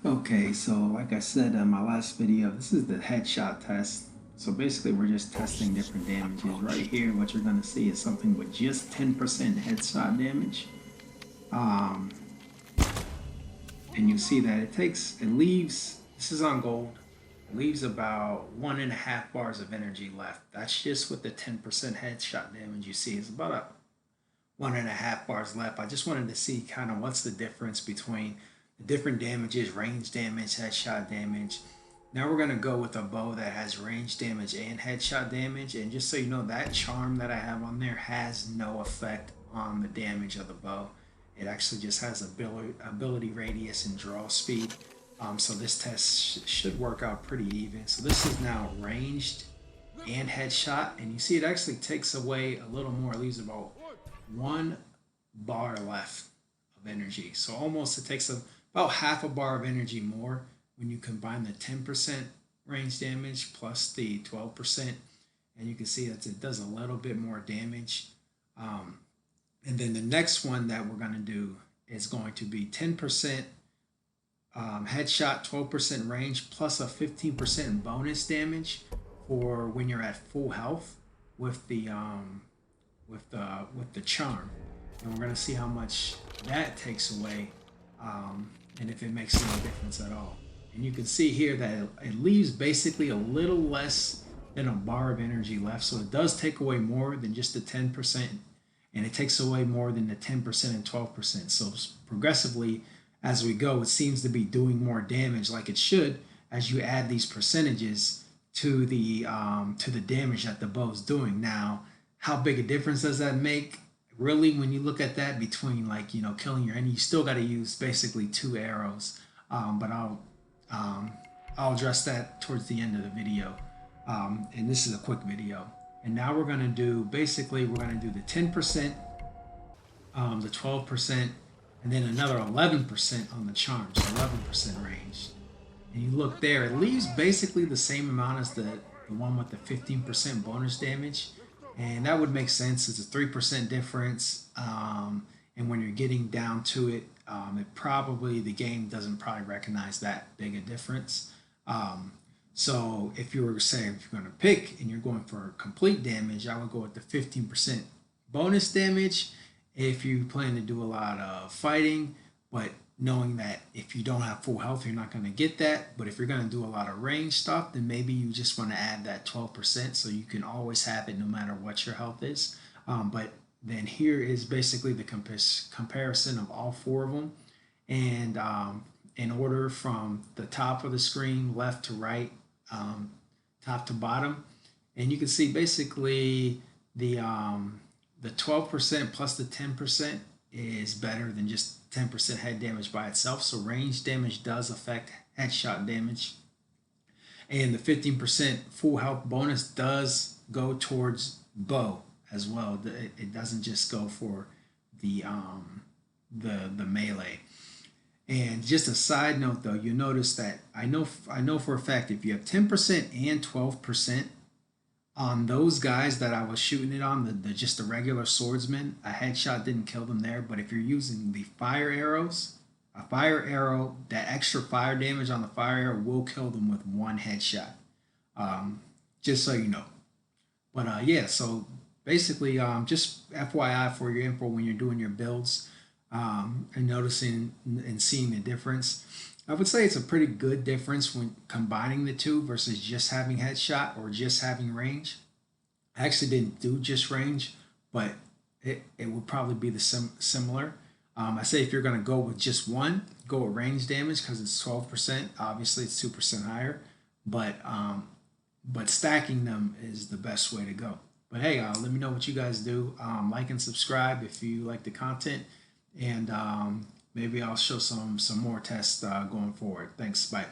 Okay, so like I said in my last video, this is the headshot test. So basically we're just testing different damages. Right here, what you're gonna see is something with just 10% headshot damage. Um, and you see that it leaves, this is on gold, it leaves about 1.5 bars of energy left. That's just with the 10% headshot damage you see. It's about a 1.5 bars left. I just wanted to see kind of what's the difference between the different damages, range damage, headshot damage. Now we're gonna go with a bow that has range damage and headshot damage. And just so you know, that charm that I have on there has no effect on the damage of the bow. It actually just has ability radius and draw speed. So this test should work out pretty even. So this is now ranged and headshot, and you see it actually takes away a little more. It leaves about 1 bar left of energy. So almost it takes about half a bar of energy more when you combine the 10% range damage plus the 12%. And you can see that it does a little bit more damage. And then the next one that we're going to do is going to be 10% headshot, 12% range, plus a 15% bonus damage for when you're at full health with the charm. And we're going to see how much that takes away, and if it makes any difference at all. And you can see here that it leaves basically a little less than a bar of energy left. So it does take away more than just the 10%, and it takes away more than the 10% and 12%. So progressively, as we go, it seems to be doing more damage like it should as you add these percentages to the damage that the bow is doing. Now, how big a difference does that make? Really, when you look at that between killing your enemy, you still got to use basically 2 arrows. But I'll address that towards the end of the video. And this is a quick video. And now we're gonna do we're gonna do the 10%, the 12%, and then another 11% on the charm, so 11% range. And you look there, it leaves basically the same amount as the one with the 15% bonus damage. And that would make sense. It's a 3% difference. And when you're getting down to it, the game doesn't probably recognize that big a difference. So if you were saying if you're going to pick and you're going for complete damage, I would go with the 15% bonus damage if you plan to do a lot of fighting, but knowing that if you don't have full health, you're not going to get that. But if you're going to do a lot of range stuff, then maybe you just want to add that 12% so you can always have it no matter what your health is. But then here is basically the comparison of all four of them. And in order from the top of the screen, left to right, top to bottom. And you can see basically the 12% plus the 10% is better than just 10% head damage by itself. So range damage does affect headshot damage. And the 15% full health bonus does go towards bow as well. It doesn't just go for the melee. And just a side note though, you notice that I know for a fact if you have 10% and 12% on those guys that I was shooting it on, just the regular swordsman, a headshot didn't kill them there. But if you're using the fire arrows, a fire arrow, that extra fire damage on the fire arrow will kill them with one headshot. Just so you know. But yeah, so basically, just FYI for your info when you're doing your builds, and noticing and seeing the difference. I would say it's a pretty good difference when combining the two versus just having headshot or just having range. I actually didn't do just range, but it would probably be the similar. I say if you're going to go with just one, go with range damage because it's 12%. Obviously, it's 2% higher, but stacking them is the best way to go. But hey, let me know what you guys do. Like and subscribe if you like the content, and maybe I'll show some more tests going forward. Thanks. Bye.